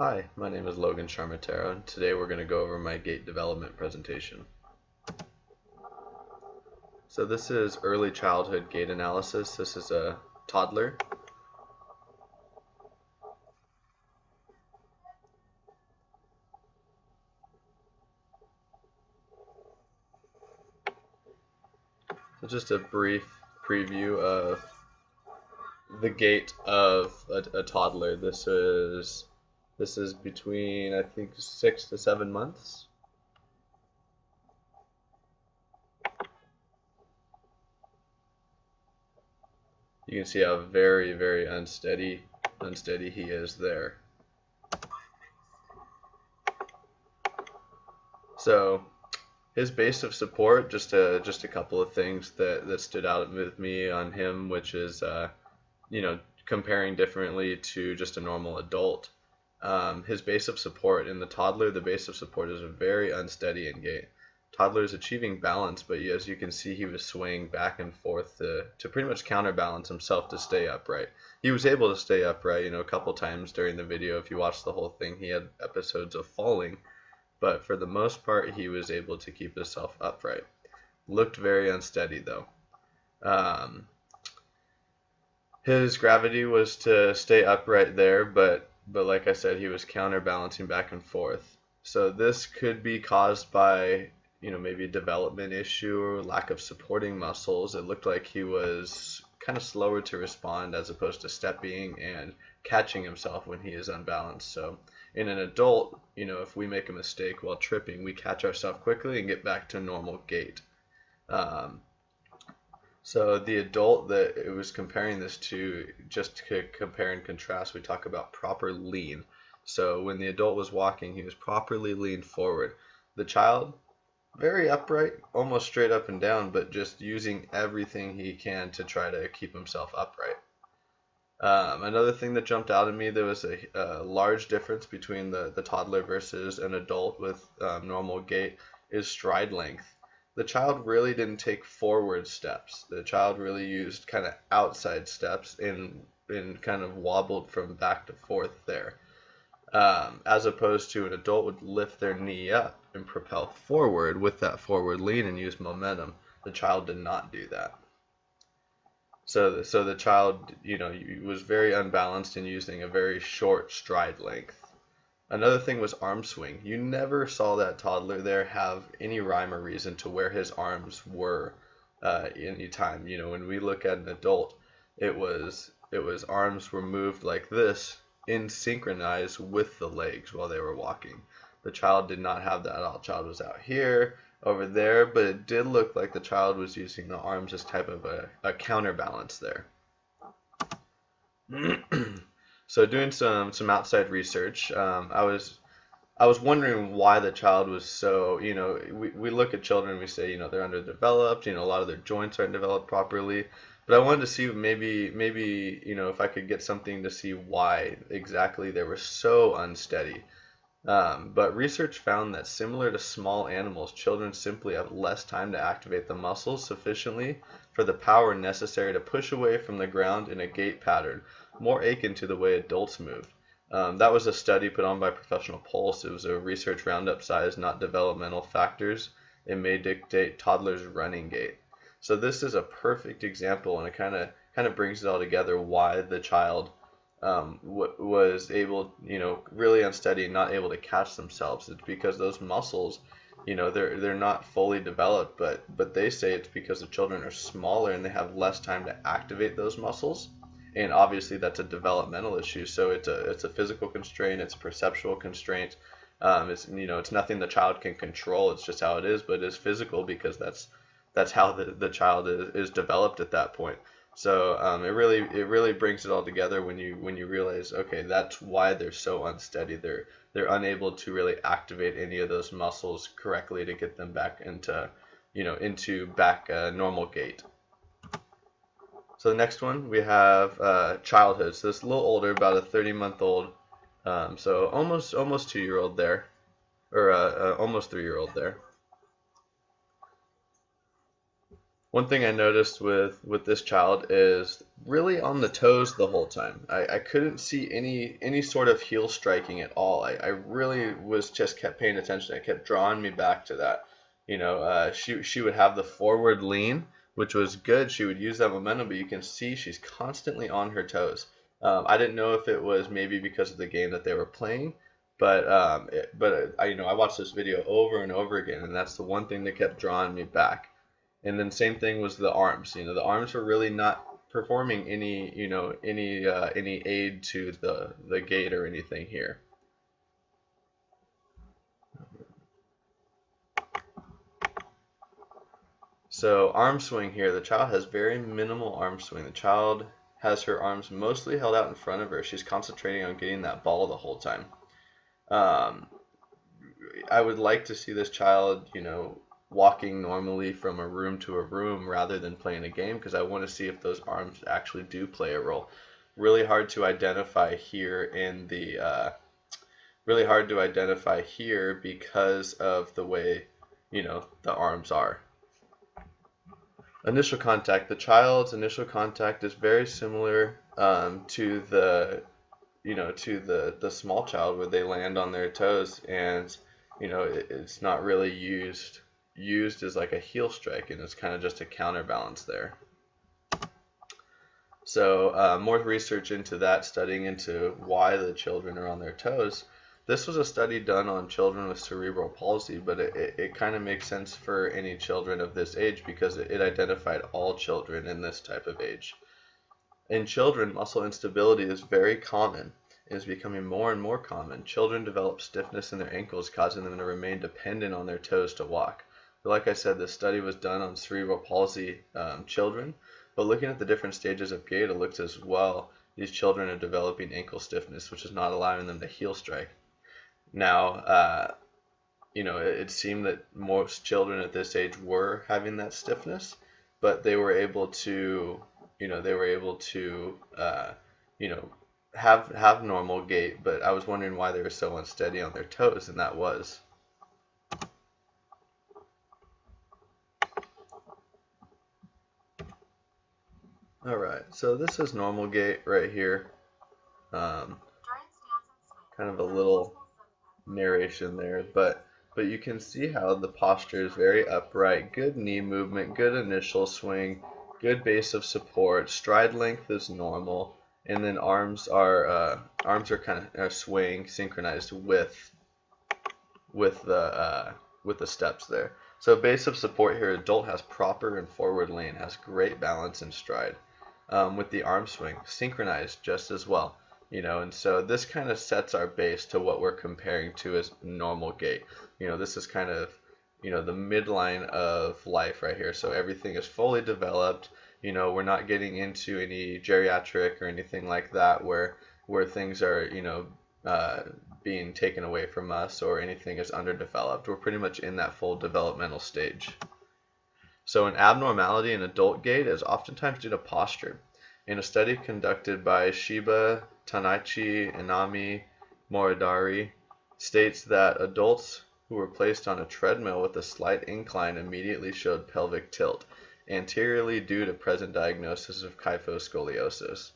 Hi, my name is Logan Sharmatero, and today we're going to go over my gait development presentation. So this is early childhood gait analysis. This is a toddler. So just a brief preview of the gait of a toddler. This is between, I think, 6 to 7 months. You can see how very unsteady he is there. So his base of support, just a couple of things that stood out with me on him, which is comparing differently to just a normal adult. His base of support in the toddler, the base of support is very unsteady in gait. Toddler is achieving balance, but as you can see, he was swaying back and forth to pretty much counterbalance himself to stay upright. He was able to stay upright, a couple times during the video. If you watch the whole thing, he had episodes of falling, but for the most part, he was able to keep himself upright. Looked very unsteady though. His gravity was to stay upright there, but like I said, he was counterbalancing back and forth. So this could be caused by maybe a development issue or lack of supporting muscles. It looked like he was kind of slower to respond as opposed to stepping and catching himself when he is unbalanced. So in an adult, if we make a mistake while tripping, we catch ourselves quickly and get back to normal gait. So the adult that it was comparing this to, just to compare and contrast, we talk about proper lean. So when the adult was walking, he was properly leaned forward. The child, very upright, almost straight up and down, but just using everything he can to try to keep himself upright. Another thing that jumped out at me, there was a large difference between the toddler versus an adult with normal gait, is stride length. The child really didn't take forward steps. The child really used kind of outside steps and kind of wobbled from back to forth there. As opposed to an adult would lift their knee up and propel forward with that forward lean and use momentum. The child did not do that. So the child, was very unbalanced and using a very short stride length. Another thing was arm swing. You never saw that toddler there have any rhyme or reason to where his arms were any time. When we look at an adult, it was arms were moved like this in synchronize with the legs while they were walking. The child did not have that at all. The child was out here, over there, but it did look like the child was using the arms as type of a counterbalance there. So doing some outside research, I was wondering why the child was so, we look at children and we say, they're underdeveloped, a lot of their joints aren't developed properly. But I wanted to see maybe if I could get something to see why exactly they were so unsteady. But research found that similar to small animals, children simply have less time to activate the muscles sufficiently for the power necessary to push away from the ground in a gait pattern, more akin to the way adults move. That was a study put on by Professional Pulse. It was a research roundup size, not developmental factors. It may dictate toddlers' running gait. So this is a perfect example, and it kind of brings it all together why the child was able, really unsteady and not able to catch themselves. It's because those muscles, they're not fully developed, but they say it's because the children are smaller and they have less time to activate those muscles. And obviously that's a developmental issue. So it's a physical constraint, it's a perceptual constraint. It's nothing the child can control. It's just how it is, but it's physical because that's how the child is developed at that point. So it really brings it all together when you realize, okay, that's why they're so unsteady. They're unable to really activate any of those muscles correctly to get them back into normal gait. So the next one we have childhood. So it's a little older, about a 30-month-old. So almost 2-year-old there, or almost 3-year-old there. One thing I noticed with this child is really on the toes the whole time. I couldn't see any sort of heel striking at all. I really was just kept paying attention. It kept drawing me back to that. She would have the forward lean, which was good. She would use that momentum, but you can see she's constantly on her toes. I didn't know if it was maybe because of the game that they were playing, but I watched this video over and over again, and that's the one thing that kept drawing me back. And then same thing was the arms. The arms were really not performing any aid to the gait or anything here. So arm swing here, the child has very minimal arm swing. The child has her arms mostly held out in front of her. She's concentrating on getting that ball the whole time. I would like to see this child, walking normally from a room to a room rather than playing a game, because I want to see if those arms actually do play a role. Really hard to identify here because of the way, the arms are. Initial contact. The child's initial contact is very similar to the small child, where they land on their toes, and it's not really used as like a heel strike, and it's kind of just a counterbalance there. So more research into that, studying into why the children are on their toes. This was a study done on children with cerebral palsy, but it kind of makes sense for any children of this age, because it identified all children in this type of age. In children, muscle instability is very common. It is becoming more and more common. Children develop stiffness in their ankles, causing them to remain dependent on their toes to walk. But like I said, this study was done on cerebral palsy children, but looking at the different stages of gait, it looks as well these children are developing ankle stiffness, which is not allowing them to heel strike. Now, it seemed that most children at this age were having that stiffness, but they were able to, have normal gait. But I was wondering why they were so unsteady on their toes, and that was. All right, so this is normal gait right here. Kind of a little narration there, but you can see how the posture is very upright, good knee movement, good initial swing, good base of support, stride length is normal, and then arms are kind of swaying synchronized with the steps there. So base of support here, adult has proper and forward lean, has great balance and stride, with the arm swing synchronized just as well. And so this kind of sets our base to what we're comparing to as normal gait. This is kind of, the midline of life right here. So everything is fully developed. We're not getting into any geriatric or anything like that where things are, being taken away from us, or anything is underdeveloped. We're pretty much in that full developmental stage. So an abnormality in adult gait is oftentimes due to posture. In a study conducted by Shiba, Tanaichi, Inami, Moridari, states that adults who were placed on a treadmill with a slight incline immediately showed pelvic tilt, anteriorly due to present diagnosis of kyphoscoliosis.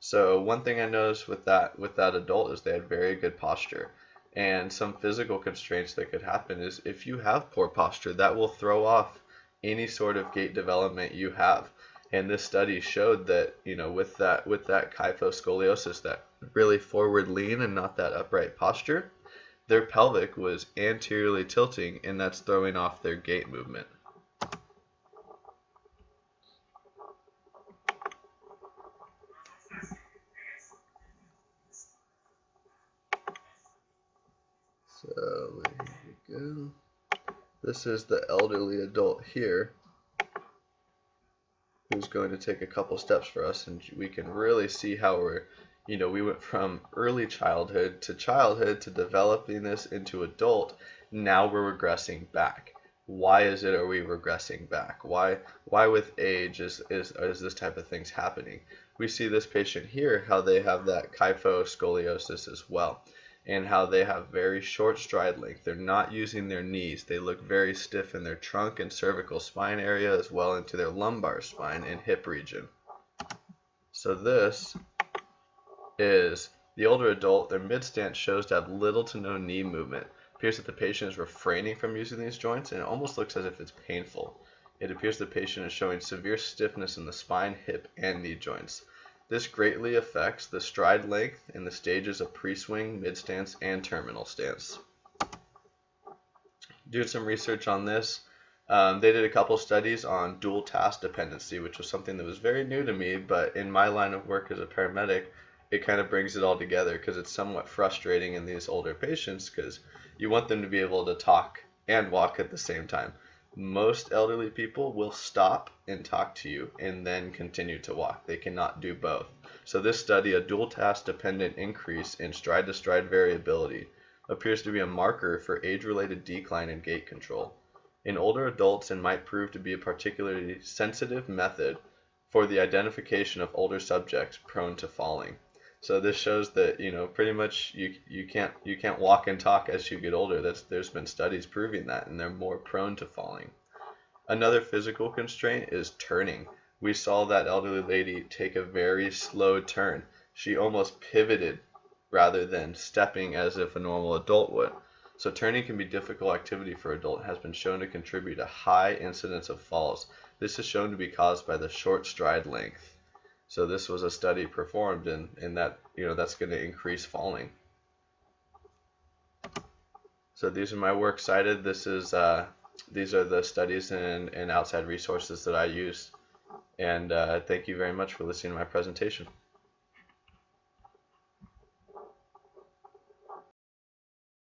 So one thing I noticed with that adult is they had very good posture. And some physical constraints that could happen is if you have poor posture, that will throw off any sort of gait development you have. And this study showed that, with that kyphoscoliosis, that really forward lean and not that upright posture, their pelvic was anteriorly tilting, and that's throwing off their gait movement. So here we go. This is the elderly adult here, who's going to take a couple steps for us, and we can really see how we went from early childhood to developing this into adult. Now we're regressing back. Why are we regressing back? Why with age is this type of things happening? We see this patient here, how they have that kyphoscoliosis as well. and how they have very short stride length. They're not using their knees. They look very stiff in their trunk and cervical spine area, as well into their lumbar spine and hip region. So this is the older adult. Their mid-stance shows to have little to no knee movement. It appears that the patient is refraining from using these joints, and it almost looks as if it's painful. It appears the patient is showing severe stiffness in the spine, hip, and knee joints. This greatly affects the stride length in the stages of pre-swing, mid-stance, and terminal stance. Doing some research on this, they did a couple studies on dual task dependency, which was something that was very new to me, but in my line of work as a paramedic, it kind of brings it all together because it's somewhat frustrating in these older patients because you want them to be able to talk and walk at the same time. Most elderly people will stop and talk to you and then continue to walk. They cannot do both. So this study, a dual task dependent increase in stride to stride variability, appears to be a marker for age-related decline in gait control in older adults and might prove to be a particularly sensitive method for the identification of older subjects prone to falling. So this shows that, pretty much you can't walk and talk as you get older. There's been studies proving that, and they're more prone to falling. Another physical constraint is turning. We saw that elderly lady take a very slow turn. She almost pivoted rather than stepping as if a normal adult would. So turning can be difficult activity for adult and has been shown to contribute to high incidence of falls. This is shown to be caused by the short stride length. So this was a study performed in that, that's going to increase falling. So these are my works cited. These are the studies and outside resources that I use. And thank you very much for listening to my presentation.